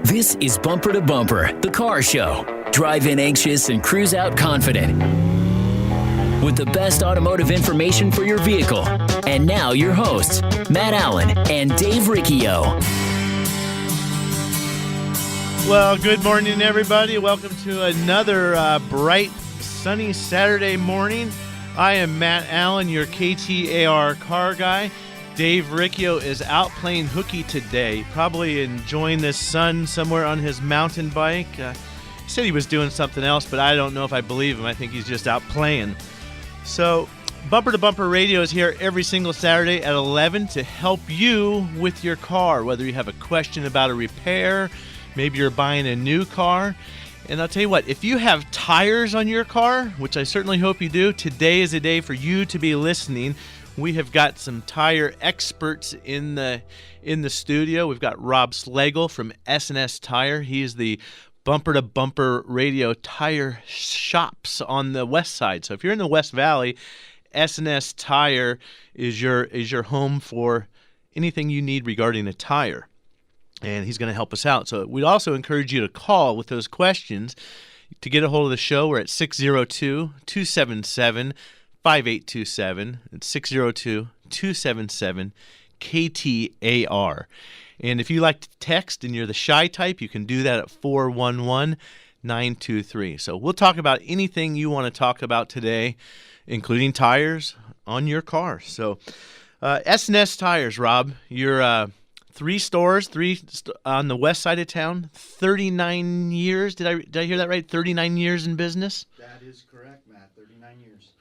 This is Bumper to Bumper, the car show. Drive in anxious and cruise out confident. With the best automotive information for your vehicle. And now your hosts, Matt Allen and Dave Riccio. Well, good morning, everybody. Welcome to another bright, sunny Saturday morning. I am Matt Allen, your KTAR car guy. Dave Riccio is out playing hooky today, probably enjoying the sun somewhere on his mountain bike. He said he was doing something else, but I don't know if I believe him. I think he's just out playing. So, Bumper to Bumper Radio is here every single Saturday at 11 to help you with your car, whether you have a question about a repair, maybe you're buying a new car. And I'll tell you what, if you have tires on your car, which I certainly hope you do, today is a day for you to be listening. We have got some tire experts in the studio. We've got Rob Slagle from S&S Tire. He is the Bumper to Bumper Radio tire shops on the west side. So if you're in the West Valley, S&S Tire is your home for anything you need regarding a tire. And he's going to help us out. So we'd also encourage you to call with those questions. To get a hold of the show, we're at 602-277-5827. It's 602-277-KTAR. And if you like to text and you're the shy type, you can do that at 411-923. So we'll talk about anything you want to talk about today, including tires on your car. So S&S Tires, Rob, you're three stores on the west side of town, 39 years. Did I hear that right? 39 years in business? That is correct, Matt. 39 years.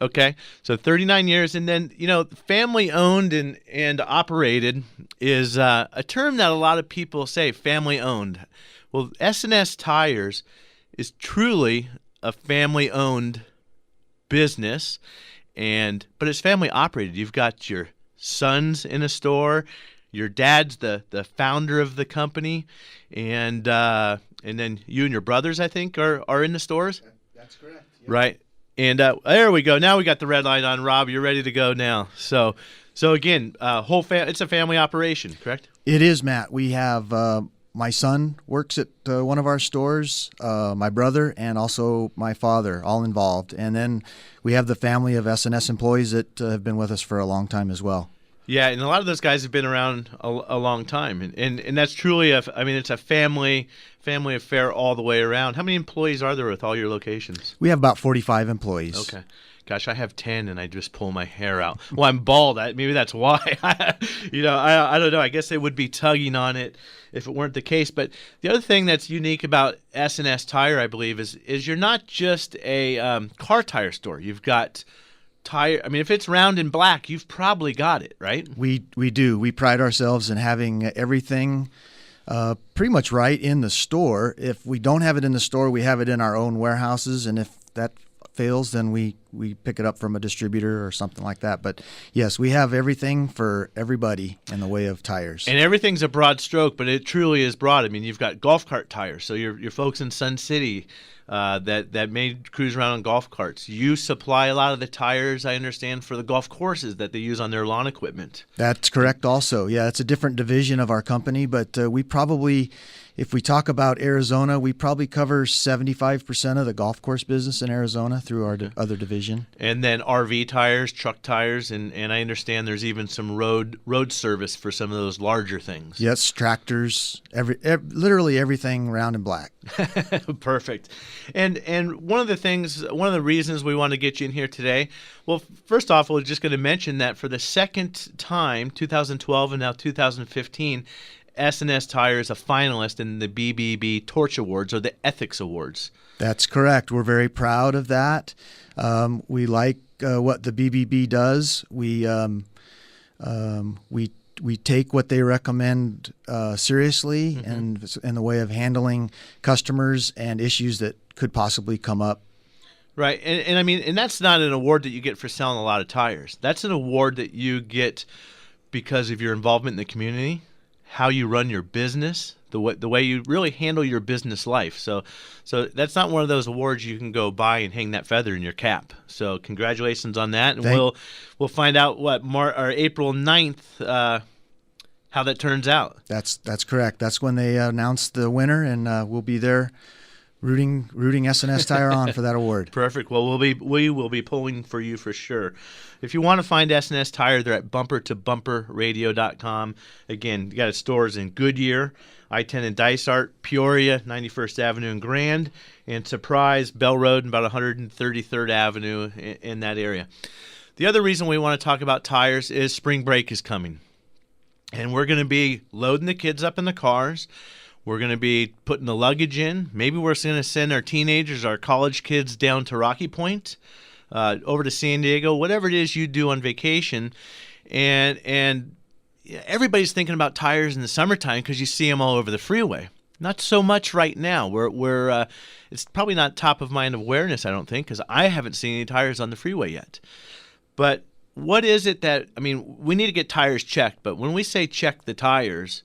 Okay, so 39 years, and then, family-owned and operated is a term that a lot of people say, family-owned. Well, S&S Tires is truly a family-owned business, but it's family-operated. You've got your sons in a store, your dad's the founder of the company, and then you and your brothers, I think, are in the stores? That's correct. Yep. Right. And there we go. Now we got the red light on, Rob. You're ready to go now. So again, it's a family operation, correct? It is, Matt. We have my son works at one of our stores, my brother, and also my father, all involved. And then we have the family of S&S employees that have been with us for a long time as well. Yeah, and a lot of those guys have been around a long time, and that's truly it's a family affair all the way around. How many employees are there with all your locations? We have about 45 employees. Okay. Gosh, I have 10, and I just pull my hair out. Well, I'm bald. Maybe that's why. I don't know. I guess they would be tugging on it if it weren't the case. But the other thing that's unique about S&S Tire, I believe, is you're not just a car tire store. You've got tire. If it's round and black, you've probably got it, right? We do. We pride ourselves in having everything pretty much right in the store. If we don't have it in the store, we have it in our own warehouses, and if that fails, then we pick it up from a distributor or something like that. But yes, we have everything for everybody in the way of tires. And everything's a broad stroke, but it truly is broad. You've got golf cart tires. So your folks in Sun City that may cruise around on golf carts. You supply a lot of the tires, I understand, for the golf courses that they use on their lawn equipment. That's correct also. Yeah, it's a different division of our company, but we probably, if we talk about Arizona, we probably cover 75% of the golf course business in Arizona through our other division. And then RV tires, truck tires, and I understand there's even some road service for some of those larger things. Yes, tractors, literally everything round and black. Perfect. And one of the reasons we want to get you in here today, well, first off, we're just going to mention that for the second time, 2012 and now 2015, S&S Tire is a finalist in the BBB Torch Awards, or the Ethics Awards. That's correct. We're very proud of that. We like what the BBB does. We take what they recommend seriously, and in the way of handling customers and issues that could possibly come up. Right, and that's not an award that you get for selling a lot of tires. That's an award that you get because of your involvement in the community, how you run your business, the way you really handle your business life. So that's not one of those awards you can go buy and hang that feather in your cap. So congratulations on that, and we'll find out what April 9th. how that turns out. That's correct. That's when they announce the winner, and we'll be there rooting S&S Tire on for that award. Perfect. Well, we will be pulling for you for sure. If you want to find S&S Tire, they're at bumpertobumperradio.com. Again, you got stores in Goodyear, I-10 in Dysart, Peoria, 91st Avenue in Grand, and Surprise, Bell Road, and about 133rd Avenue in that area. The other reason we want to talk about tires is spring break is coming. And we're going to be loading the kids up in the cars. We're going to be putting the luggage in. Maybe we're going to send our teenagers, our college kids down to Rocky Point, over to San Diego, whatever it is you do on vacation. And everybody's thinking about tires in the summertime because you see them all over the freeway. Not so much right now. It's probably not top of mind awareness, I don't think, because I haven't seen any tires on the freeway yet. But what is it we need to get tires checked, but when we say check the tires,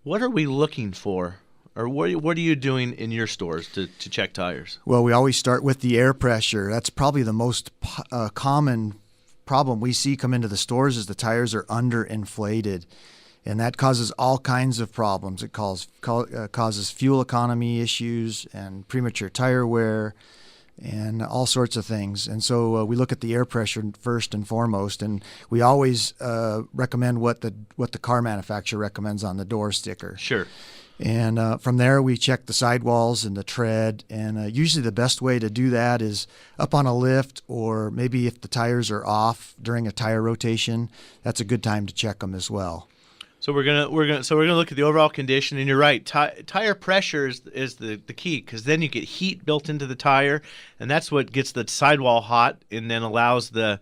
what are we looking for? Or what are you doing in your stores to check tires? Well, we always start with the air pressure. That's probably the most common problem we see come into the stores is the tires are underinflated. And that causes all kinds of problems. It causes fuel economy issues and premature tire wear and all sorts of things. And so we look at the air pressure first and foremost, and we always recommend what the car manufacturer recommends on the door sticker. Sure. And from there, we check the sidewalls and the tread. And usually the best way to do that is up on a lift, or maybe if the tires are off during a tire rotation, that's a good time to check them as well. So we're gonna look at the overall condition, and you're right. Tire pressure is the key, because then you get heat built into the tire, and that's what gets the sidewall hot, and then allows the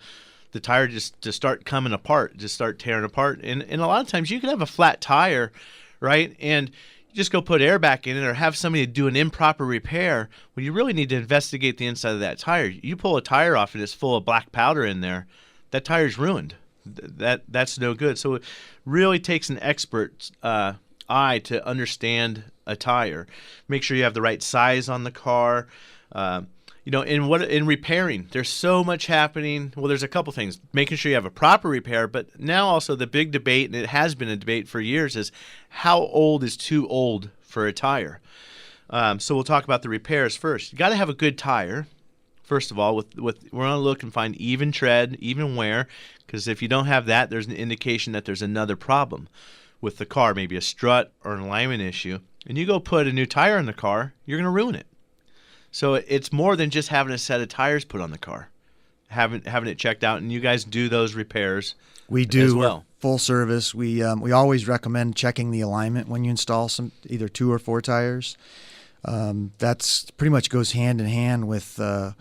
tire just to start coming apart, just start tearing apart. And a lot of times you can have a flat tire, right? And you just go put air back in it, or have somebody do an improper repair. Well, you really need to investigate the inside of that tire. You pull a tire off and it's full of black powder in there, that tire's ruined. That's no good. So it really takes an expert's eye to understand a tire. Make sure you have the right size on the car. In repairing, there's so much happening. Well, there's a couple things. Making sure you have a proper repair, but now also the big debate, and it has been a debate for years, is how old is too old for a tire. So we'll talk about the repairs first. You got to have a good tire. First of all, we're going to look and find even tread, even wear, because if you don't have that, there's an indication that there's another problem with the car, maybe a strut or an alignment issue. And you go put a new tire in the car, you're going to ruin it. So it's more than just having a set of tires put on the car, having it checked out, and you guys do those repairs. We do as well. Full service. We always recommend checking the alignment when you install either 2 or 4 tires. That's pretty much goes hand in hand with the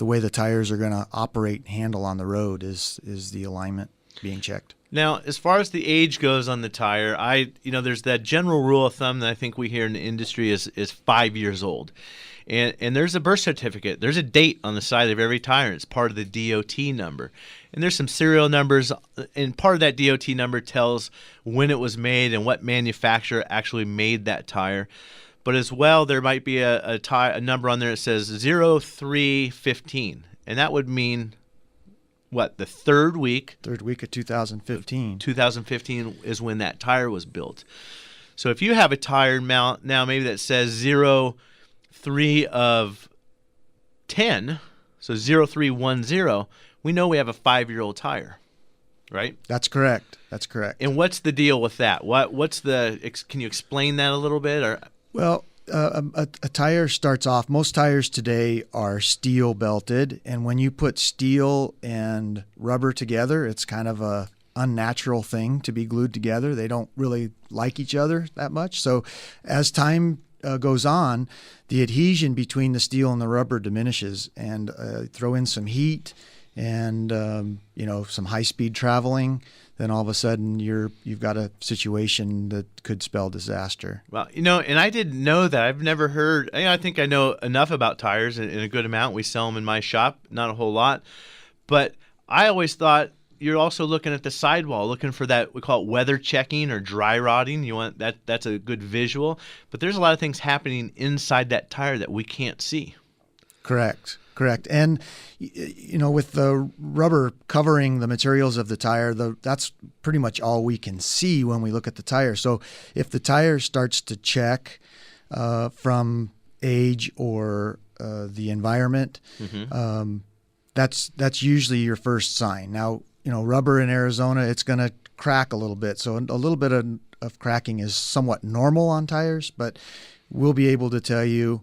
way the tires are going to operate and handle on the road is the alignment being checked. Now, as far as the age goes on the tire, there's that general rule of thumb that I think we hear in the industry is 5 years old. And there's a birth certificate. There's a date on the side of every tire. It's part of the DOT number. And there's some serial numbers, and part of that DOT number tells when it was made and what manufacturer actually made that tire. But as well, there might be a number on there that says 0315, and that would mean what? The third week of 2015. 2015 is when that tire was built. So if you have a tire now maybe that says 03 of 10, so 0310, we know we have a 5-year-old tire, right? That's correct. And what's the deal with that? Can you explain that a little bit? Or Well, a tire starts off, most tires today are steel belted, and when you put steel and rubber together, it's kind of a unnatural thing to be glued together. They don't really like each other that much. So as time goes on, the adhesion between the steel and the rubber diminishes, and throw in some heat and some high-speed traveling, then all of a sudden you've got a situation that could spell disaster. Well, and I didn't know that. I've never heard. I think I know enough about tires in a good amount. We sell them in my shop, not a whole lot. But I always thought you're also looking at the sidewall, looking for that, we call it weather checking or dry rotting. You want that's a good visual. But there's a lot of things happening inside that tire that we can't see. Correct. Correct. And, with the rubber covering the materials of the tire, that's pretty much all we can see when we look at the tire. So if the tire starts to check from age or the environment, that's usually your first sign. Now, rubber in Arizona, it's going to crack a little bit. So a little bit of cracking is somewhat normal on tires, but we'll be able to tell you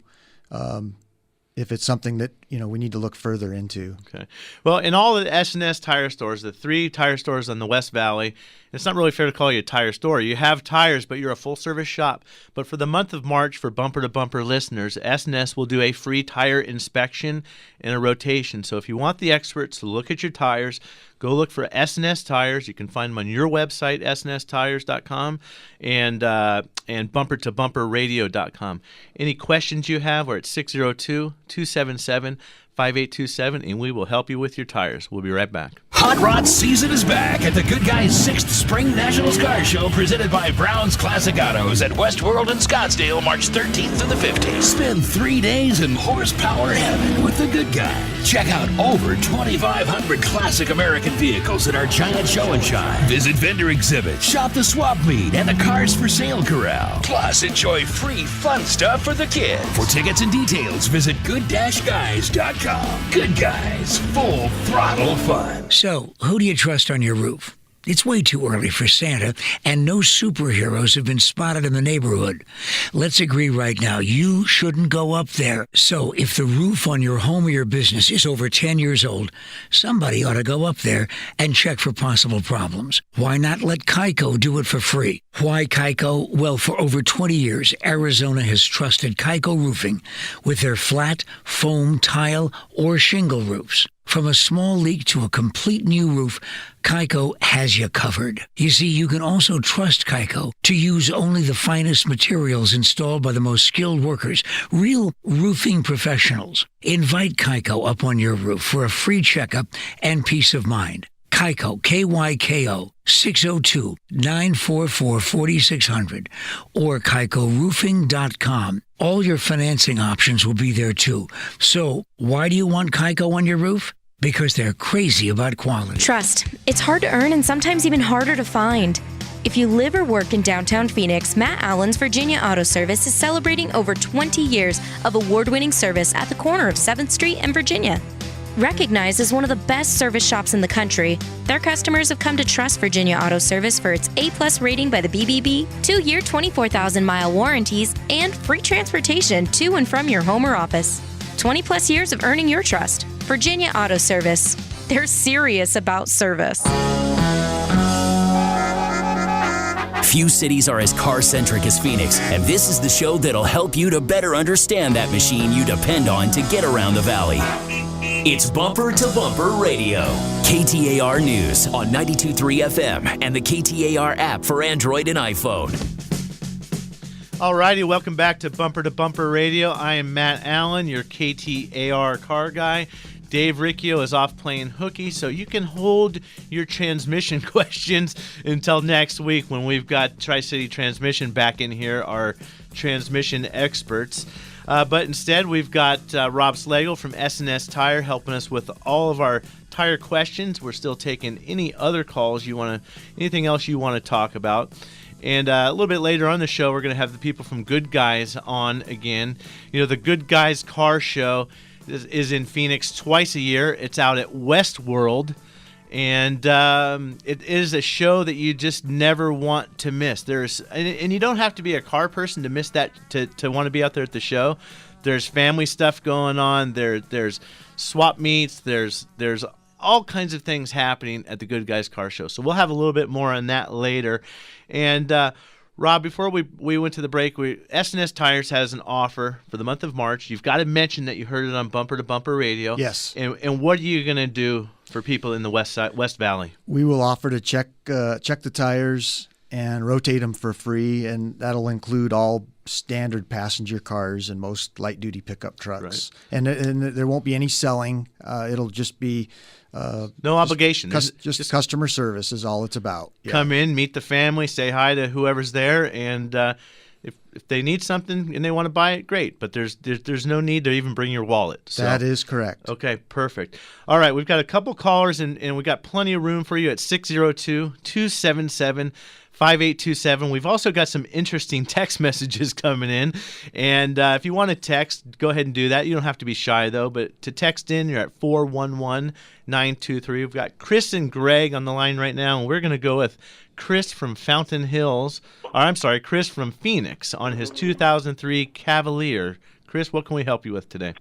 if it's something that we need to look further into. Okay. Well, in all the S&S Tire stores, the 3 tire stores on the West Valley, it's not really fair to call you a tire store. You have tires, but you're a full-service shop. But for the month of March, for Bumper to Bumper listeners, S&S will do a free tire inspection and a rotation. So if you want the experts to look at your tires, go look for S&S Tires. You can find them on your website, snstires.com, and bumpertobumperradio.com. Any questions you have, we're at 602-277-5827, and we will help you with your tires. We'll be right back. Hot Rod season is back at the Good Guys 6th Spring Nationals Car Show, presented by Brown's Classic Autos at Westworld in Scottsdale, March 13th to the 15th. Spend 3 days in horsepower heaven with the Good Guys. Check out over 2,500 classic American vehicles at our giant show and shine. Visit vendor exhibits, shop the swap meet, and the Cars for Sale Corral. Plus, enjoy free fun stuff for the kids. For tickets and details, visit good-guys.com. Good Guys, full throttle fun. So, who do you trust on your roof? It's way too early for Santa, and no superheroes have been spotted in the neighborhood. Let's agree right now, you shouldn't go up there. So, if the roof on your home or your business is over 10 years old, somebody ought to go up there and check for possible problems. Why not let Kaiko do it for free? Why Kaiko? Well, for over 20 years, Arizona has trusted Kaiko Roofing with their flat, foam, tile, or shingle roofs. From a small leak to a complete new roof, Kaiko has you covered. You see, you can also trust Kaiko to use only the finest materials installed by the most skilled workers, real roofing professionals. Invite Kaiko up on your roof for a free checkup and peace of mind. Kaiko, K-Y-K-O, 602-944-4600 or KaikoRoofing.com. All your financing options will be there too. So, why do you want Kaiko on your roof? Because they're crazy about quality. Trust. It's hard to earn and sometimes even harder to find. If you live or work in downtown Phoenix, Matt Allen's Virginia Auto Service is celebrating over 20 years of award-winning service at the corner of 7th Street and Virginia. Recognized as one of the best service shops in the country, their customers have come to trust Virginia Auto Service for its A+ rating by the BBB, 2-year 24,000-mile warranties, and free transportation to and from your home or office. 20+ years of earning your trust. Virginia Auto Service. They're serious about service. Few cities are as car-centric as Phoenix, and this is the show that'll help you to better understand that machine you depend on to get around the valley. It's Bumper to Bumper Radio. KTAR News on 92.3 FM and the KTAR app for Android and iPhone. Alrighty, welcome back to Bumper Radio. I am Matt Allen, your KTAR car guy. Dave Riccio is off playing hooky, so you can hold your transmission questions until next week when we've got Tri-City Transmission back in here, our transmission experts. But instead, we've got Rob Slagle from S&S Tire helping us with all of our tire questions. We're still taking any other calls anything else you want to talk about. And a little bit later on the show, we're going to have the people from Good Guys on again. The Good Guys Car Show is in Phoenix twice a year. It's out at Westworld. And it is a show that you just never want to miss. And you don't have to be a car person to miss that, to want to be out there at the show. There's family stuff going on. There's swap meets. There's all kinds of things happening at the Good Guys Car Show. So we'll have a little bit more on that later. And Rob, before we went to the break, S&S Tires has an offer for the month of March. You've got to mention that you heard it on Bumper to Bumper Radio. Yes. And what are you going to do for people in the West Valley? We will offer to check the tires and rotate them for free, and that'll include all standard passenger cars and most light-duty pickup trucks. Right. And there won't be any selling. It'll just be no obligation. Just customer service is all it's about. Yeah. Come in, meet the family, say hi to whoever's there, and if they need something and they want to buy it, great. But there's no need to even bring your wallet. So. That is correct. Okay, perfect. All right, we've got a couple callers, and we've got plenty of room for you at 602-277-5827. We've also got some interesting text messages coming in. And if you want to text, go ahead and do that. You don't have to be shy, though. But to text in, you're at 411-923. We've got Chris and Greg on the line right now, and we're going to go with Chris from Chris from Phoenix on his 2003 Cavalier. Chris, what can we help you with today?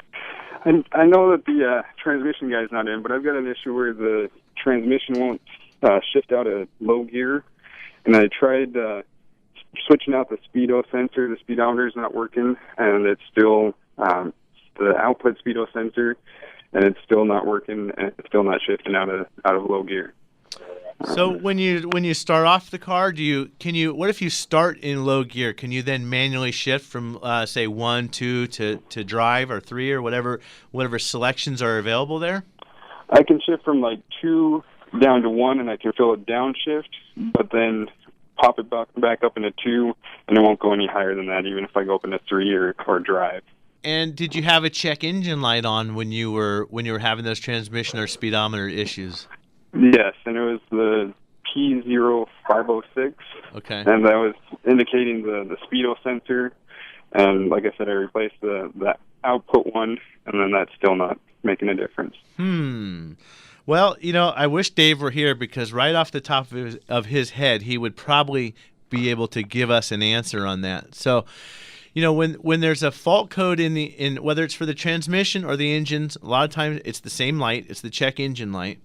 I know that the transmission guy's not in, but I've got an issue where the transmission won't shift out of low gear, and I tried switching out the speedo sensor. The speedometer's not working, and it's still the output speedo sensor, and it's still not working, and it's still not shifting out of low gear. So when you start off the car, what if you start in low gear? Can you then manually shift from say 1, 2 to drive or 3 or whatever selections are available there? I can shift from like 2 down to 1, and I can feel a downshift, but then pop it back up into 2, and it won't go any higher than that, even if I go up into 3 or drive. And did you have a check engine light on when you were having those transmission or speedometer issues? Yes, and it was the P0506. Okay. And that was indicating the speedo sensor. And like I said, I replaced the output one, and then that's still not making a difference. Well, I wish Dave were here, because right off the top of his head, he would probably be able to give us an answer on that. So, when there's a fault code in whether it's for the transmission or the engines, a lot of times it's the same light. It's the check engine light.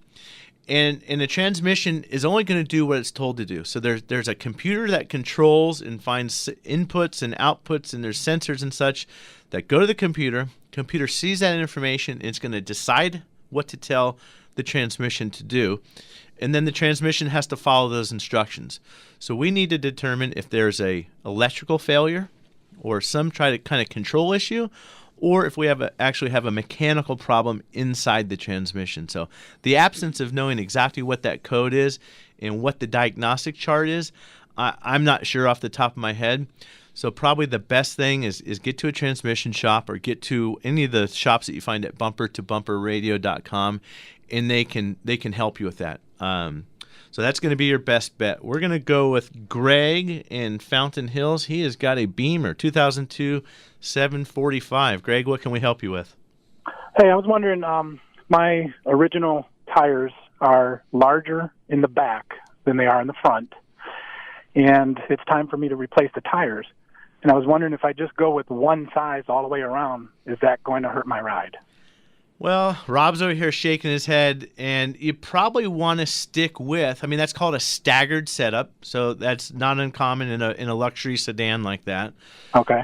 And the transmission is only going to do what it's told to do. So there's a computer that controls and finds inputs and outputs, and there's sensors and such that go to the computer. Computer sees that information, and it's going to decide what to tell the transmission to do. And then the transmission has to follow those instructions. So we need to determine if there's a electrical failure or some kind of control issue, or if we actually have a mechanical problem inside the transmission. So the absence of knowing exactly what that code is and what the diagnostic chart is, I'm not sure off the top of my head. So probably the best thing is get to a transmission shop or get to any of the shops that you find at bumpertobumperradio.com, and they can help you with that. So that's going to be your best bet. We're going to go with Greg in Fountain Hills. He has got a Beamer, 2002 745. Greg, what can we help you with? Hey, I was wondering, my original tires are larger in the back than they are in the front, and it's time for me to replace the tires. And I was wondering if I just go with one size all the way around, is that going to hurt my ride? Well, Rob's over here shaking his head, and you probably want to stick with, that's called a staggered setup, so that's not uncommon in a luxury sedan like that. Okay.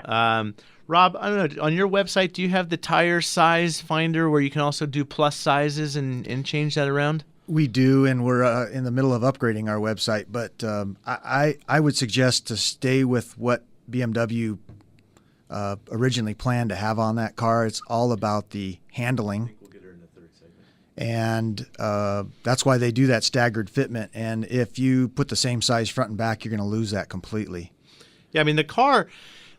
Rob, I don't know, on your website, do you have the tire size finder where you can also do plus sizes and change that around? We do, and we're in the middle of upgrading our website, but I would suggest to stay with what BMW originally planned to have on that car. It's all about the handling. I think we'll get her in the third segment. And that's why they do that staggered fitment. And if you put the same size front and back, you're going to lose that completely. Yeah, the car,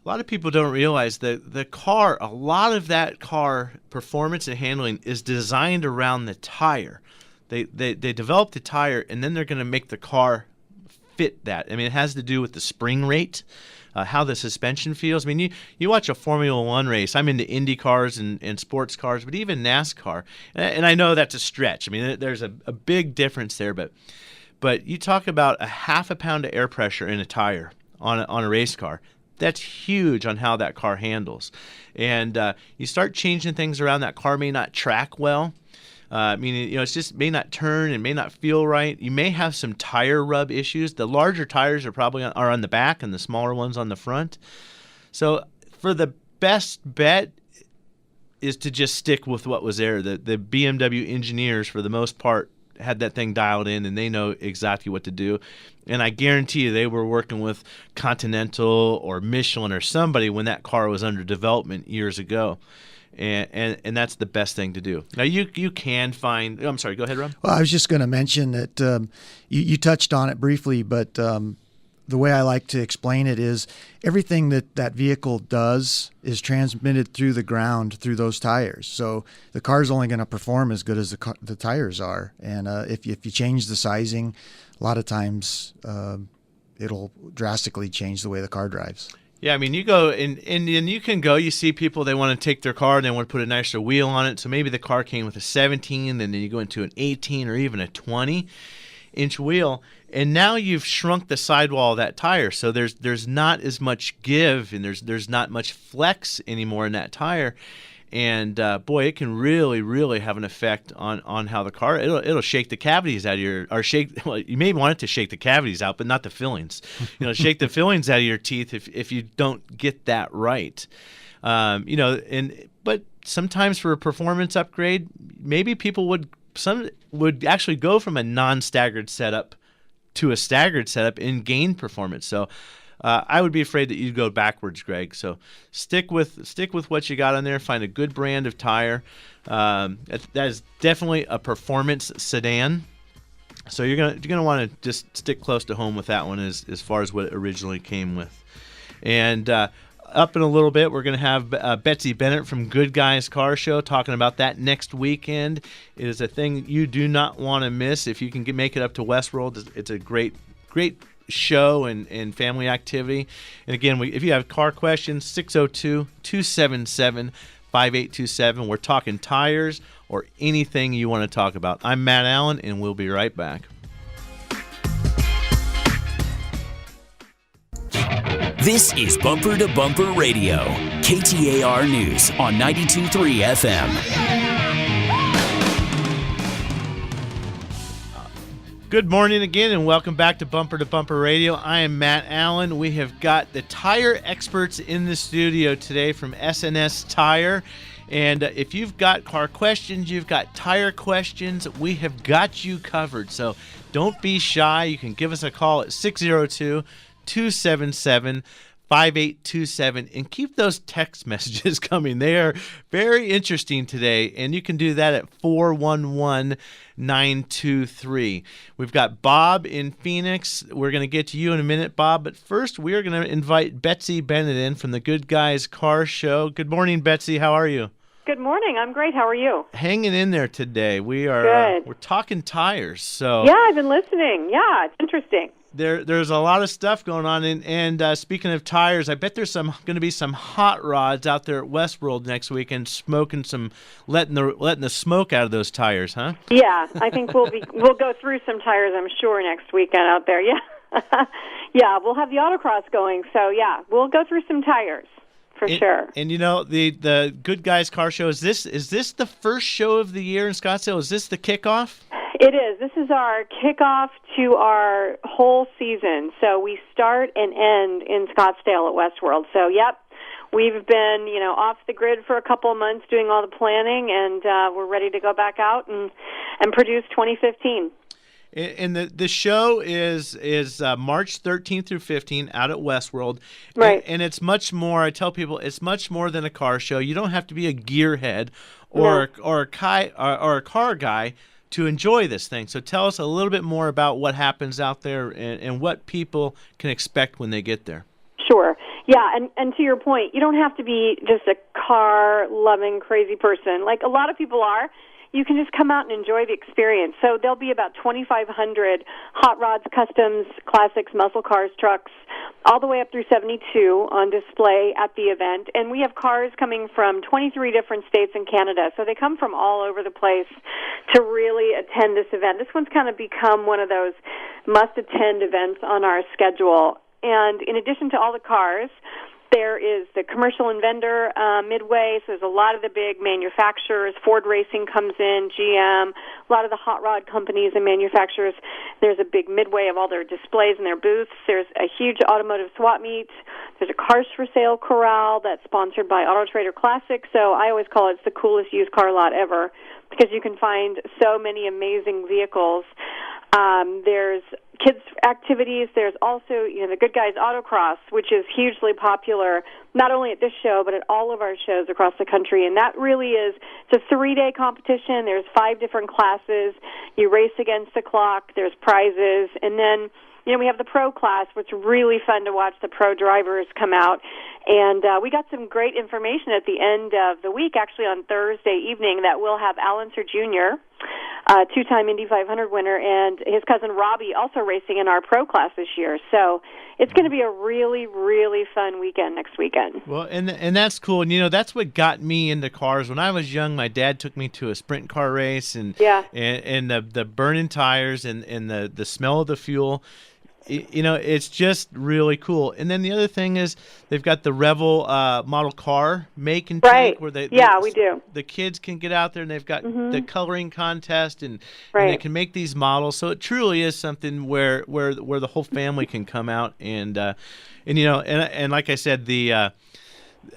a lot of people don't realize that a lot of that car performance and handling is designed around the tire. They develop the tire, and then they're going to make the car fit that. It has to do with the spring rate, how the suspension feels. You watch a Formula One race. I'm into Indy cars and sports cars, but even NASCAR. And I know that's a stretch. There's a big difference there, but you talk about a half a pound of air pressure in a tire on a race car. That's huge on how that car handles. And you start changing things around, that car may not track well. It's just may not turn and may not feel right. You may have some tire rub issues. The larger tires are on the back, and the smaller ones on the front. So for the best bet is to just stick with what was there. The BMW engineers, for the most part, had that thing dialed in, and they know exactly what to do. And I guarantee you they were working with Continental or Michelin or somebody when that car was under development years ago. And that's the best thing to do. Now, you can find – I'm sorry, go ahead, Rob. Well, I was just going to mention that you touched on it briefly, but the way I like to explain it is everything that vehicle does is transmitted through the ground through those tires. So the car's only going to perform as good as the tires are. And if you change the sizing, a lot of times it'll drastically change the way the car drives. Yeah, I mean, you go and you can go. You see people, they want to take their car and they want to put a nicer wheel on it. So maybe the car came with a 17, and then you go into an 18 or even a 20-inch wheel, and now you've shrunk the sidewall of that tire. So there's not as much give, and there's not much flex anymore in that tire. And boy, it can really, really have an effect on how the car. It'll shake the cavities out of your, or shake. Well, you may want it to shake the cavities out, but not the fillings. Shake the fillings out of your teeth if you don't get that right. But sometimes for a performance upgrade, maybe some would actually go from a non-staggered setup to a staggered setup and gain performance. So. I would be afraid that you'd go backwards, Greg. So stick with what you got on there. Find a good brand of tire. That is definitely a performance sedan. So you're gonna want to just stick close to home with that one as far as what it originally came with. And up in a little bit, we're going to have Betsy Bennett from Good Guys Car Show talking about that next weekend. It is a thing you do not want to miss. If you can make it up to Westworld, it's a great show and family activity. And again, if you have car questions, 602-277-5827. We're talking tires or anything you want to talk about. I'm Matt Allen, and we'll be right back. This is Bumper to Bumper Radio, KTAR News on 92.3 FM. Good morning again, and welcome back to Bumper Radio. I am Matt Allen. We have got the tire experts in the studio today from S&S Tire. And if you've got car questions, you've got tire questions, we have got you covered. So don't be shy. You can give us a call at 602-277-5827, and keep those text messages coming. They are very interesting today, and you can do that at 411-923. We've got Bob in Phoenix. We're going to get to you in a minute, Bob, but first we are going to invite Betsy Bennett in from the Good Guys Car Show. Good morning, Betsy. How are you? Good morning. I'm great. How are you? Hanging in there today. We are we're talking tires. So yeah, I've been listening. Yeah, it's interesting. There's a lot of stuff going on, and speaking of tires, I bet there's going to be some hot rods out there at Westworld next weekend, letting the smoke out of those tires, huh? Yeah, I think we'll go through some tires, I'm sure, next weekend out there. Yeah, yeah, we'll have the autocross going, so yeah, we'll go through some tires for sure. And the Good Guys Car Show, is this the first show of the year in Scottsdale? Is this the kickoff? It is. This is our kickoff to our whole season. So we start and end in Scottsdale at Westworld. So, yep, we've been, off the grid for a couple of months doing all the planning, and we're ready to go back out and produce 2015. And the show is March 13th through 15th out at Westworld. Right. And it's much more, I tell people, it's much more than a car show. You don't have to be a gearhead or a car guy to enjoy this thing. So tell us a little bit more about what happens out there and what people can expect when they get there. Sure. Yeah, and to your point, you don't have to be just a car-loving, crazy person. Like a lot of people are. You can just come out and enjoy the experience. So there'll be about 2,500 hot rods, customs, classics, muscle cars, trucks, all the way up through 72 on display at the event. And we have cars coming from 23 different states in Canada. So they come from all over the place to really attend this event. This one's kind of become one of those must-attend events on our schedule. And in addition to all the cars, there is the commercial and vendor midway, so there's a lot of the big manufacturers. Ford Racing comes in, GM, a lot of the hot rod companies and manufacturers. There's a big midway of all their displays and their booths. There's a huge automotive swap meet. There's a Cars for Sale corral that's sponsored by Auto Trader Classic, so I always call it the coolest used car lot ever because you can find so many amazing vehicles. There's kids' activities. There's also, the Good Guys Autocross, which is hugely popular, not only at this show, but at all of our shows across the country. And that really is, it's a 3-day competition. There's 5 different classes. You race against the clock. There's prizes. And then we have the pro class, which is really fun to watch the pro drivers come out. And we got some great information at the end of the week, actually on Thursday evening, that we'll have Al Unser Jr., two-time Indy 500 winner, and his cousin Robbie also racing in our pro class this year. So it's going to be a really, really fun weekend next weekend. Well, and that's cool. And, that's what got me into cars. When I was young, my dad took me to a sprint car race, and the burning tires and the smell of the fuel. It's just really cool. And then the other thing is they've got the Revel model car make and take where we do. The kids can get out there, and they've got the coloring contest, and they can make these models. So it truly is something where the whole family can come out and like I said, the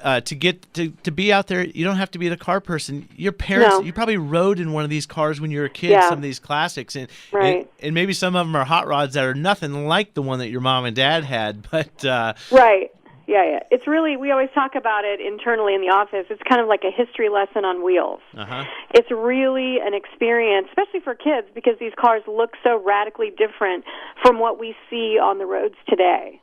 to be out there, you don't have to be the car person. Your parents, you probably rode in one of these cars when you were a kid, some of these classics, and maybe some of them are hot rods that are nothing like the one that your mom and dad had. But it's really, we always talk about it internally in the office. It's kind of like a history lesson on wheels. It's really an experience, especially for kids, because these cars look so radically different from what we see on the roads today.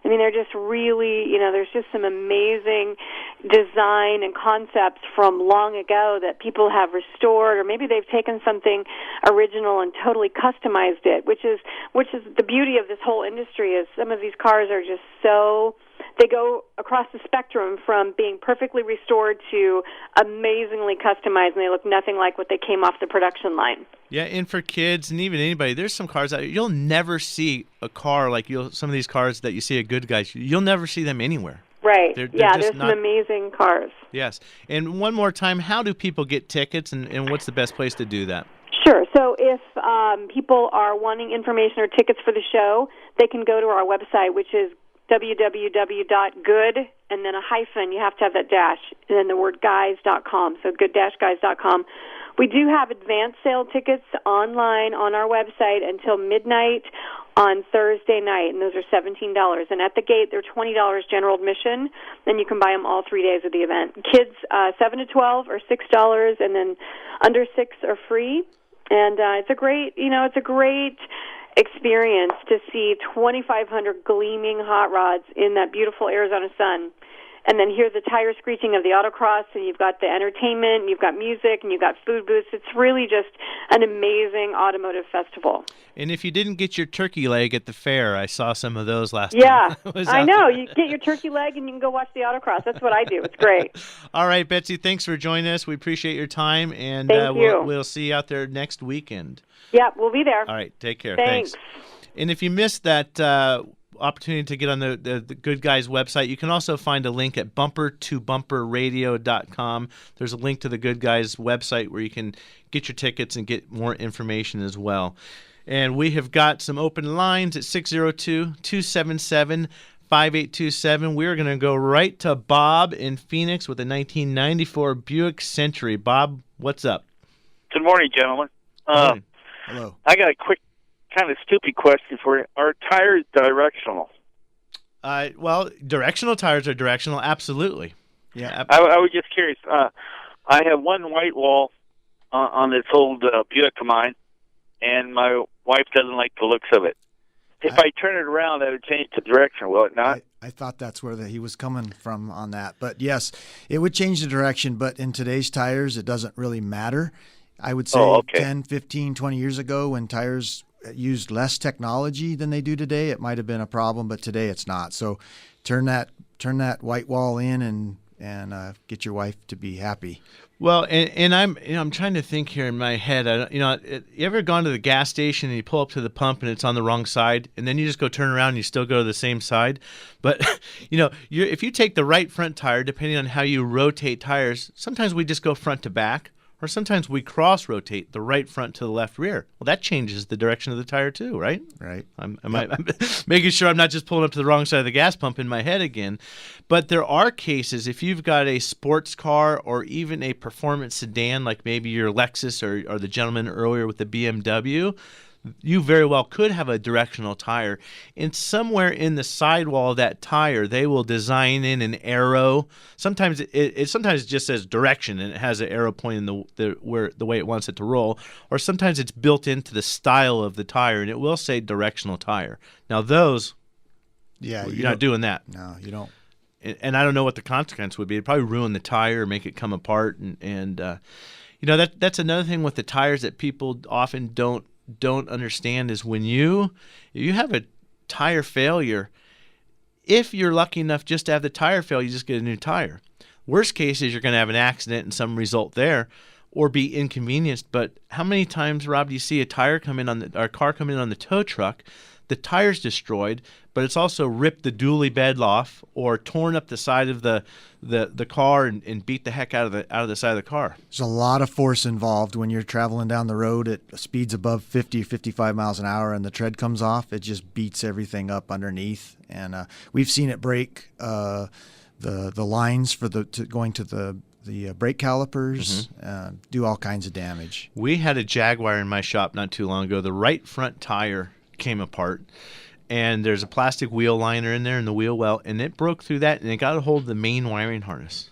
I mean, they're just really, there's just some amazing design and concepts from long ago that people have restored, or maybe they've taken something original and totally customized it, which is the beauty of this whole industry. Is some of these cars are just so, they go across the spectrum from being perfectly restored to amazingly customized, and they look nothing like what they came off the production line. Yeah, and for kids and even anybody, there's some cars out you'll never see a car like some of these cars that you see at Good Guys. You'll never see them anywhere. Right. They're there's some amazing cars. Yes. And one more time, how do people get tickets, and what's the best place to do that? Sure. So if people are wanting information or tickets for the show, they can go to our website, which is www.good, and then a hyphen, you have to have that dash, and then the word guys.com, so good-guys.com. We do have advance sale tickets online on our website until midnight on Thursday night, and those are $17. And at the gate, they're $20 general admission, and you can buy them all 3 days of the event. Kids 7 to 12 are $6, and then under 6 are free. And it's a great experience to see 2,500 gleaming hot rods in that beautiful Arizona sun. And then hear the tire screeching of the autocross, and you've got the entertainment, and you've got music, and you've got food booths. It's really just an amazing automotive festival. And if you didn't get your turkey leg at the fair, I saw some of those last time. Yeah, I know. You get your turkey leg, and you can go watch the autocross. That's what I do. It's great. All right, Betsy, thanks for joining us. We appreciate your time, and Thank you. We'll see you out there next weekend. Yeah, we'll be there. All right, take care. Thanks. And if you missed that opportunity to get on the Good Guys website, you can also find a link at bumpertobumperradio.com. There's a link to the Good Guys website where you can get your tickets and get more information as well. And we have got some open lines at 602-277-5827. We're going to go right to Bob in Phoenix with a 1994 Buick Century. Bob, what's up? Good morning, gentlemen. Hello. I got a quick kind of stupid question for you. Are tires directional? Well, directional tires are directional, absolutely. Yeah. I was just curious. I have one white wall on this old Buick of mine, and my wife doesn't like the looks of it. If I turn it around, that would change the direction, will it not? I thought that's where he was coming from on that. But, yes, it would change the direction, but in today's tires, it doesn't really matter. I would say 10, 15, 20 years ago when tires used less technology than they do today, it might have been a problem, but today it's not. So turn that white wall in and get your wife to be happy. Well, and I'm trying to think here in my head. You ever gone to the gas station and you pull up to the pump and it's on the wrong side, and then you just go turn around and you still go to the same side? But if you take the right front tire, depending on how you rotate tires, sometimes we just go front to back. Or sometimes we cross-rotate the right front to the left rear. Well, that changes the direction of the tire too, right? Right. I'm making sure I'm not just pulling up to the wrong side of the gas pump in my head again. But there are cases, if you've got a sports car or even a performance sedan, like maybe your Lexus or the gentleman earlier with the BMW, you very well could have a directional tire. And somewhere in the sidewall of that tire, they will design in an arrow. Sometimes it sometimes just says direction, and it has an arrow pointing the way it wants it to roll. Or sometimes it's built into the style of the tire, and it will say directional tire. Now those, you're not doing that. No, you don't. And I don't know what the consequence would be. It'd probably ruin the tire, make it come apart, and that's another thing with the tires that people often don't understand is when you have a tire failure, if you're lucky enough just to have the tire fail, you just get a new tire. Worst case is you're going to have an accident and some result there, or be inconvenienced. But how many times, Rob, do you see a car come in on the tow truck? The tire's destroyed, but it's also ripped the dually bed off or torn up the side of the car and beat the heck out of the side of the car. There's a lot of force involved when you're traveling down the road at speeds above 50, 55 miles an hour and the tread comes off. It just beats everything up underneath. And we've seen it break the lines for going to the brake calipers, do all kinds of damage. We had a Jaguar in my shop not too long ago. The right front tire came apart, and there's a plastic wheel liner in there in the wheel well, and it broke through that, and it got a hold of the main wiring harness.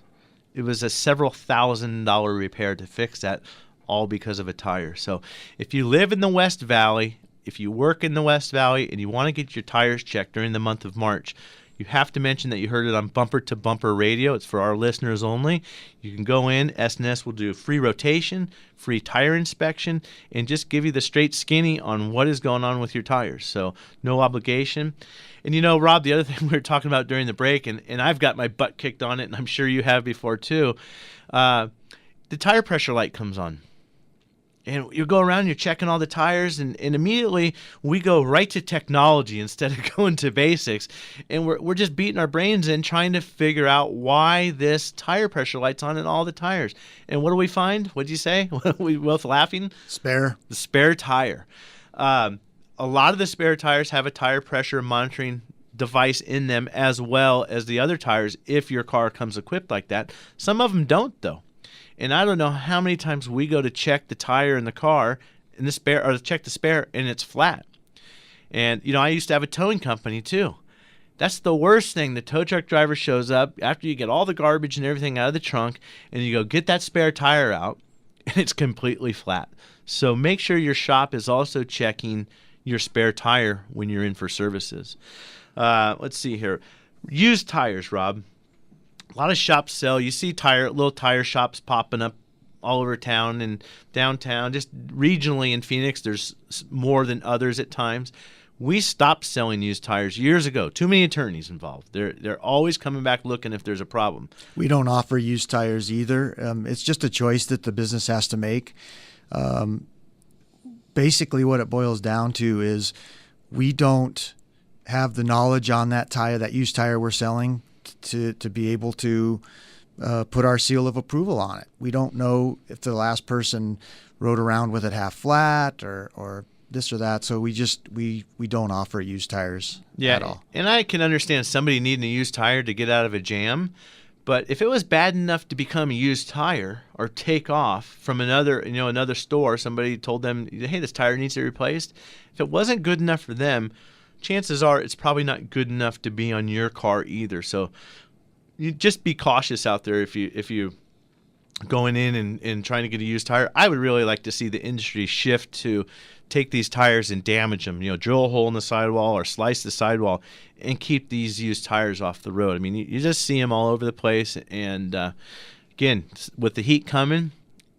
It was a several $1,000 repair to fix that, all because of a tire. So if you live in the West Valley, if you work in the West Valley, and you want to get your tires checked during the month of March, you have to mention that you heard it on Bumper to Bumper Radio. It's for our listeners only. You can go in. S&S will do a free rotation, free tire inspection, and just give you the straight skinny on what is going on with your tires. So no obligation. And Rob, the other thing we were talking about during the break, and I've got my butt kicked on it, and I'm sure you have before too, the tire pressure light comes on. And you go around, you're checking all the tires, and immediately we go right to technology instead of going to basics. And we're just beating our brains in trying to figure out why this tire pressure light's on in all the tires. And what do we find? What'd you say? We both laughing? Spare. The spare tire. A lot of the spare tires have a tire pressure monitoring device in them as well as the other tires if your car comes equipped like that. Some of them don't, though. And I don't know how many times we go to check the tire in the car and to check the spare, and it's flat. And I used to have a towing company too. That's the worst thing. The tow truck driver shows up after you get all the garbage and everything out of the trunk, and you go get that spare tire out, and it's completely flat. So make sure your shop is also checking your spare tire when you're in for services. Let's see here. Used tires, Rob. A lot of shops sell. You see little tire shops popping up all over town and downtown. Just regionally in Phoenix, there's more than others at times. We stopped selling used tires years ago. Too many attorneys involved. They're always coming back looking if there's a problem. We don't offer used tires either. It's just a choice that the business has to make. Basically, what it boils down to is we don't have the knowledge on that used tire we're selling to be able to put our seal of approval on it. We don't know if the last person rode around with it half flat or this or that, so we don't offer used tires at all. And I can understand somebody needing a used tire to get out of a jam, but if it was bad enough to become a used tire or take off from another store, somebody told them, hey, this tire needs to be replaced. If it wasn't good enough for them, chances are it's probably not good enough to be on your car either. So you just be cautious out there if you going in and trying to get a used tire. I would really like to see the industry shift to take these tires and damage them, drill a hole in the sidewall or slice the sidewall and keep these used tires off the road. I mean, you just see them all over the place. And again, with the heat coming,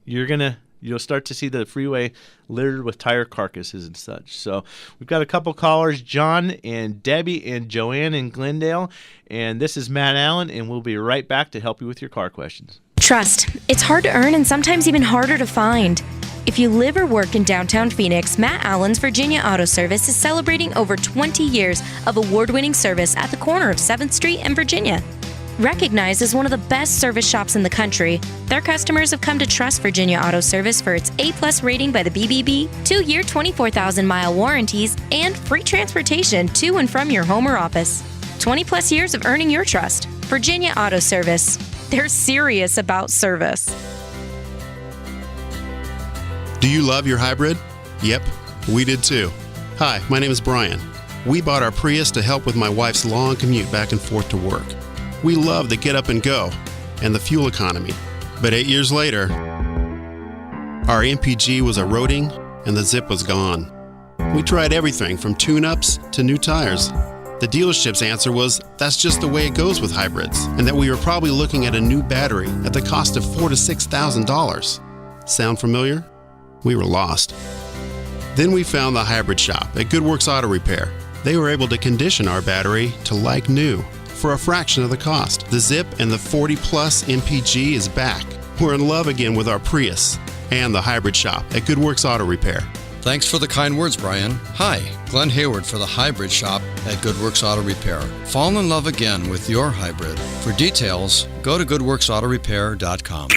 you'll start to see the freeway littered with tire carcasses and such. So we've got a couple callers, John and Debbie and Joanne in Glendale. And this is Matt Allen, and we'll be right back to help you with your car questions. Trust. It's hard to earn and sometimes even harder to find. If you live or work in downtown Phoenix, Matt Allen's Virginia Auto Service is celebrating over 20 years of award-winning service at the corner of 7th Street and Virginia. Recognized as one of the best service shops in the country, their customers have come to trust Virginia Auto Service for its A+ rating by the BBB, 2-year 24,000-mile warranties, and free transportation to and from your home or office. 20+ years of earning your trust. Virginia Auto Service. They're serious about service. Do you love your hybrid? Yep, We did too. Hi, my name is Brian. We bought our Prius to help with my wife's long commute back and forth to work. We love the get up and go and the fuel economy. But 8 years later, our MPG was eroding and the zip was gone. We tried everything from tune-ups to new tires. The dealership's answer was that's just the way it goes with hybrids, and that we were probably looking at a new battery at the cost of $4,000 to $6,000. Sound familiar? We were lost. Then we found the hybrid shop at Goodworks Auto Repair. They were able to condition our battery to like new for a fraction of the cost. The Zip and the 40-plus MPG is back. We're in love again with our Prius and the hybrid shop at Goodworks Auto Repair. Thanks for the kind words, Brian. Hi, Glenn Hayward for the Hybrid Shop at Goodworks Auto Repair. Fall in love again with your hybrid. For details, go to goodworksautorepair.com.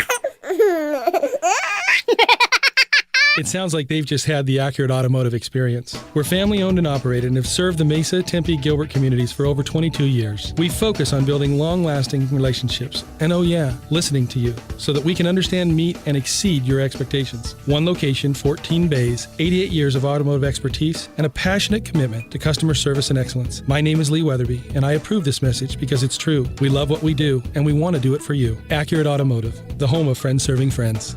It sounds like they've just had the accurate automotive experience. We're family owned and operated and have served the Mesa, Tempe, Gilbert communities for over 22 years. We focus on building long-lasting relationships and, oh yeah, listening to you so that we can understand, meet, and exceed your expectations. One location, 14 bays, 88 years of automotive expertise, and a passionate commitment to customer service and excellence. My name is Lee Weatherby, and I approve this message because it's true. We love what we do, and we want to do it for you. Accurate Automotive, the home of friends serving friends.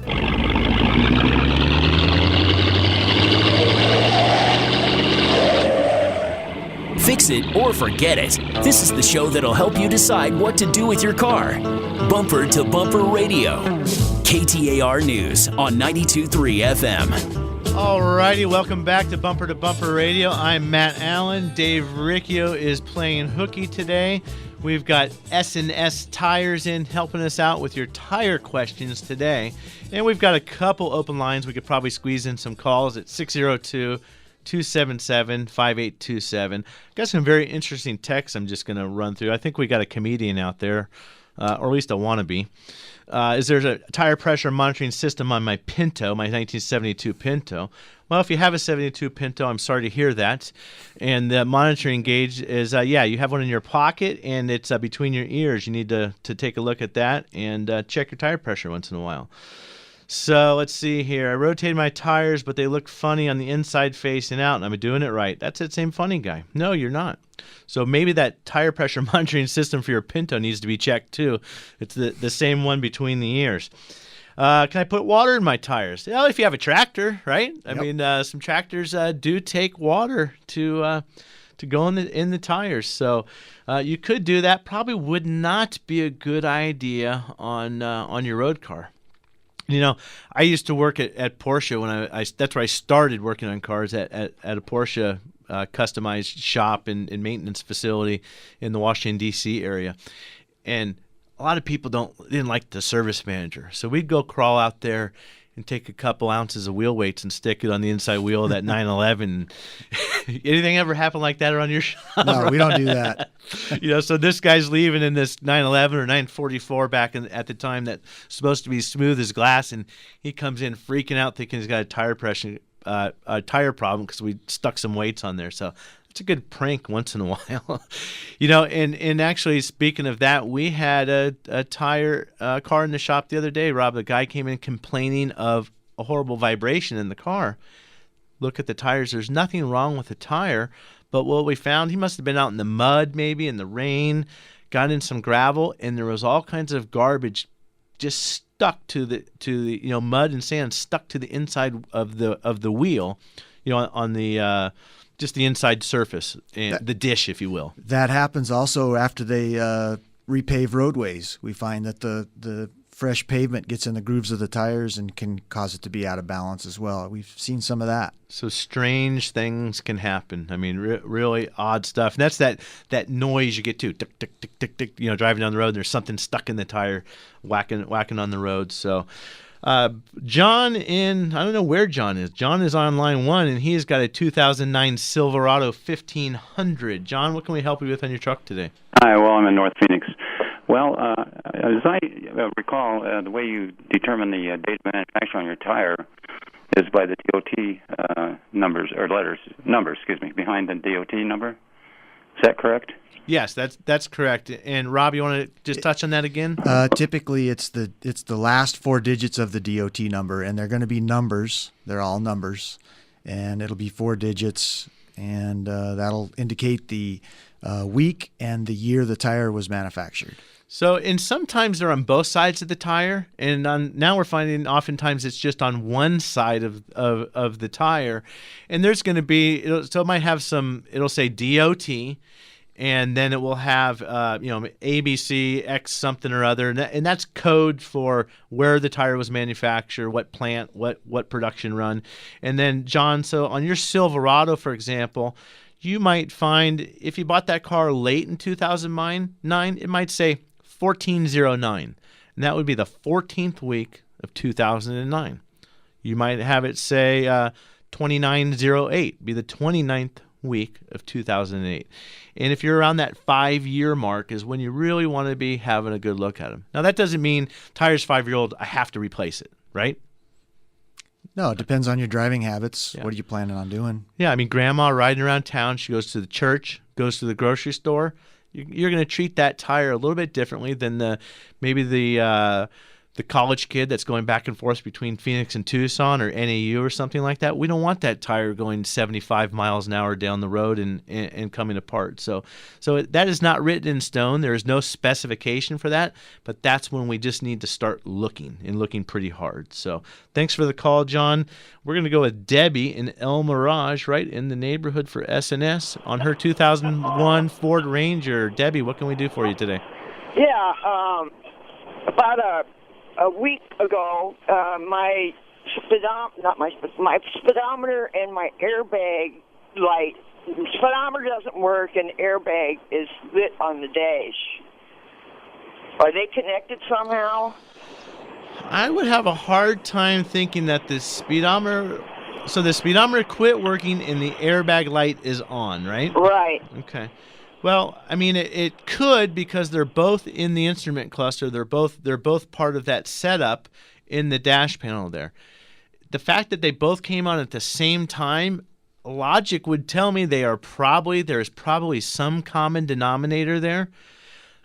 Fix it or forget it. This is the show that'll help you decide what to do with your car. Bumper to Bumper Radio. KTAR News on 92.3 FM. All righty, welcome back to Bumper Radio. I'm Matt Allen. Dave Riccio is playing hooky today. We've got S&S Tires in helping us out with your tire questions today. And we've got a couple open lines. We could probably squeeze in some calls at 602-277-5827. Got some very interesting texts I'm just going to run through. I think we got a comedian out there, or at least a wannabe. Is there a tire pressure monitoring system on my Pinto, my 1972 Pinto? Well, if you have a 72 Pinto, I'm sorry to hear that. And the monitoring gauge is, you have one in your pocket, and it's between your ears. You need to take a look at that and check your tire pressure once in a while. So let's see here. I rotated my tires, but they look funny on the inside facing out, and I'm doing it right. That's that same funny guy. No, you're not. So maybe that tire pressure monitoring system for your Pinto needs to be checked too. It's the same one between the ears. Can I put water in my tires? Well, if you have a tractor, right? I mean, some tractors do take water to go in the tires. So you could do that. Probably would not be a good idea on your road car. You know, I used to work at Porsche when that's where I started working on cars at a Porsche customized shop and maintenance facility in the Washington, D.C. area. And a lot of people didn't like the service manager. So we'd go crawl out there and take a couple ounces of wheel weights and stick it on the inside wheel of that 911. Anything ever happen like that around your shop? No, we don't do that. So this guy's leaving in this 911 or 944 back at the time that's supposed to be smooth as glass, and he comes in freaking out thinking he's got a tire problem because we stuck some weights on there. So it's a good prank once in a while. And actually, speaking of that, we had a tire car in the shop the other day, Rob. The guy came in complaining of a horrible vibration in the car. Look at the tires. There's nothing wrong with the tire, but what we found, he must have been out in the mud, maybe in the rain, got in some gravel, and there was all kinds of garbage just stuck to the mud and sand stuck to the inside of the wheel, on the just the inside surface, and the dish, if you will. That happens also after they repave roadways. We find that the fresh pavement gets in the grooves of the tires and can cause it to be out of balance as well. We've seen some of that. So strange things can happen. I mean, really odd stuff. And that's that noise you get too. Tick, tick, tick, tick, tick, driving down the road and there's something stuck in the tire whacking on the road. So John I don't know where John is. John is on line 1, and he's got a 2009 Silverado 1500. John, what can we help you with on your truck today? Hi, well, I'm in North Phoenix. Well, as I recall, the way you determine the date of manufacture on your tire is by the DOT numbers behind the DOT number. Is that correct? Yes, that's correct. And Rob, you want to just touch on that again? Typically, it's the last 4 digits of the DOT number, and they're going to be numbers. They're all numbers, and it'll be 4 digits, and that'll indicate the week and the year the tire was manufactured. So, and sometimes they're on both sides of the tire, and now we're finding oftentimes it's just on one side of the tire, and there's going to be so it might have it'll say DOT, and then it will have ABC X something or other, and that's code for where the tire was manufactured, what plant, what production run, and then John, so on your Silverado, for example, you might find if you bought that car late in 2009, it might say 1409, and that would be the 14th week of 2009. You might have it say 2908, be the 29th week of 2008. And if you're around that 5-year mark is when you really want to be having a good look at them. Now, that doesn't mean tire's 5-year-old, I have to replace it, right? No, it depends on your driving habits. Yeah. What are you planning on doing? Yeah, I mean, grandma riding around town, she goes to the church, goes to the grocery store. You're going to treat that tire a little bit differently than maybe the college kid that's going back and forth between Phoenix and Tucson or NAU or something like that. We don't want that tire going 75 miles an hour down the road and coming apart. So that is not written in stone. There is no specification for that, but that's when we just need to start looking and looking pretty hard. So thanks for the call, John. We're going to go with Debbie in El Mirage, right in the neighborhood for S&S on her 2001 Ford Ranger. Debbie, what can we do for you today? Yeah, about a week ago, my speedometer and my airbag light, speedometer doesn't work and airbag is lit on the dash. Are they connected somehow? I would have a hard time thinking that the speedometer quit working and the airbag light is on, right? Right. Okay. Well, I mean, it could because they're both in the instrument cluster. They're both part of that setup in the dash panel there. The fact that they both came on at the same time, logic would tell me there's probably some common denominator there.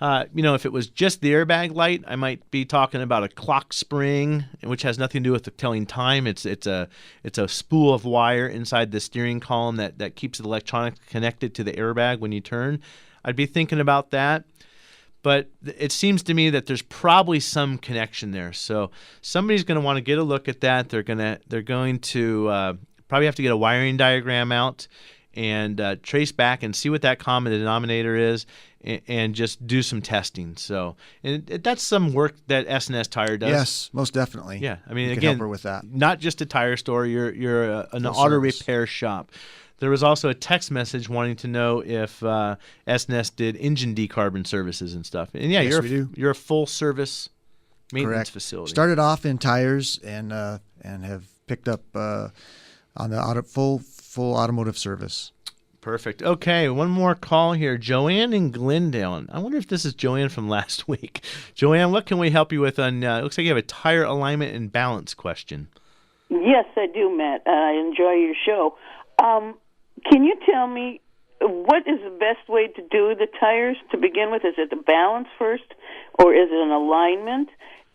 If it was just the airbag light, I might be talking about a clock spring, which has nothing to do with the telling time. It's a spool of wire inside the steering column that keeps the electronics connected to the airbag when you turn. I'd be thinking about that. But it seems to me that there's probably some connection there. So somebody's going to want to get a look at that. They're going to probably have to get a wiring diagram out and trace back and see what that common denominator is, and just do some testing. So, and that's some work that S&S Tire does. Yes, most definitely. Yeah, I mean, you again, can help her with that. Not just a tire store. You're an auto repair shop. There was also a text message wanting to know if S&S did engine decarbon services and stuff. And yeah, yes, we do. You're a full service maintenance Correct. facility. Started off in tires and have picked up on the full automotive service. Perfect. Okay, one more call here. Joanne in Glendale. I wonder if this is Joanne from last week. Joanne, what can we help you with on, it looks like you have a tire alignment and balance question. Yes, I do, Matt. I enjoy your show. Can you tell me what is the best way to do the tires to begin with? Is it the balance first, or is it an alignment?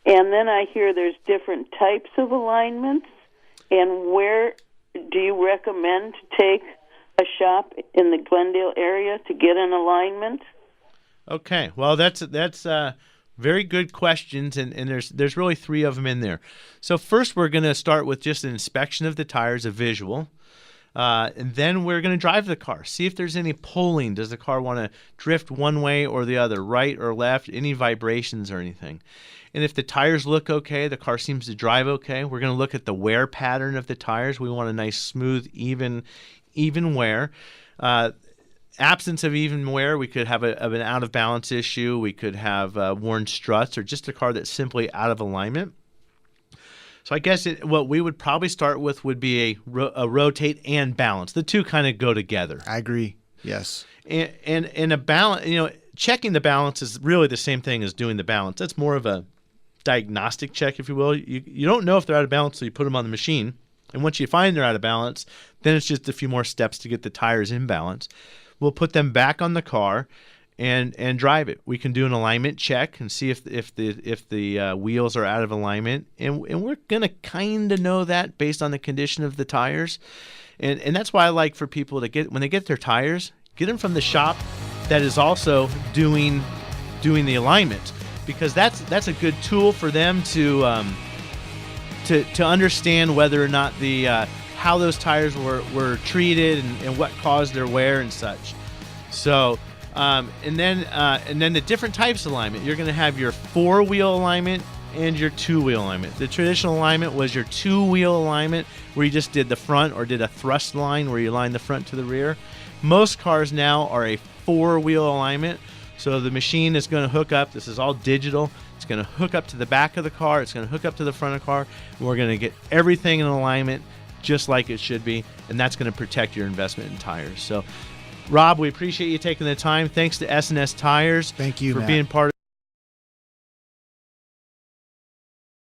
And then I hear there's different types of alignments. And where do you recommend to take a shop in the Glendale area to get an alignment? Okay, well, that's very good questions, and there's really 3 of them in there. So first we're going to start with just an inspection of the tires, a visual. And then we're going to drive the car, see if there's any pulling. Does the car want to drift one way or the other, right or left, any vibrations or anything? And if the tires look okay, the car seems to drive okay, we're going to look at the wear pattern of the tires. We want a nice, smooth, even wear. Absence of even wear, we could have an out-of-balance issue. We could have worn struts or just a car that's simply out of alignment. So I guess what we would probably start with would be a rotate and balance. The two kind of go together. I agree. Yes. And a balance, checking the balance is really the same thing as doing the balance. That's more of a diagnostic check, if you will. You don't know if they're out of balance until you put them on the machine. And once you find they're out of balance, then it's just a few more steps to get the tires in balance. We'll put them back on the car, and drive it. We can do an alignment check and see if the wheels are out of alignment, and we're gonna kind of know that based on the condition of the tires, and that's why I like for people to when they get their tires, get them from the shop that is also doing the alignment, because that's a good tool for them to understand whether or not the how those tires were treated and what caused their wear and such. So and then the different types of alignment. You're going to have your 4-wheel alignment and your 2-wheel alignment. The traditional alignment was your 2-wheel alignment, where you just did the front or did a thrust line where you line the front to the rear. Most cars now are a 4-wheel alignment. So the machine is going to hook up. This is all digital. It's going to hook up to the back of the car. It's going to hook up to the front of the car. And we're going to get everything in alignment just like it should be, and that's going to protect your investment in tires. So, Rob, we appreciate you taking the time. Thanks to S&S Tires. Thank you, for Matt. being part of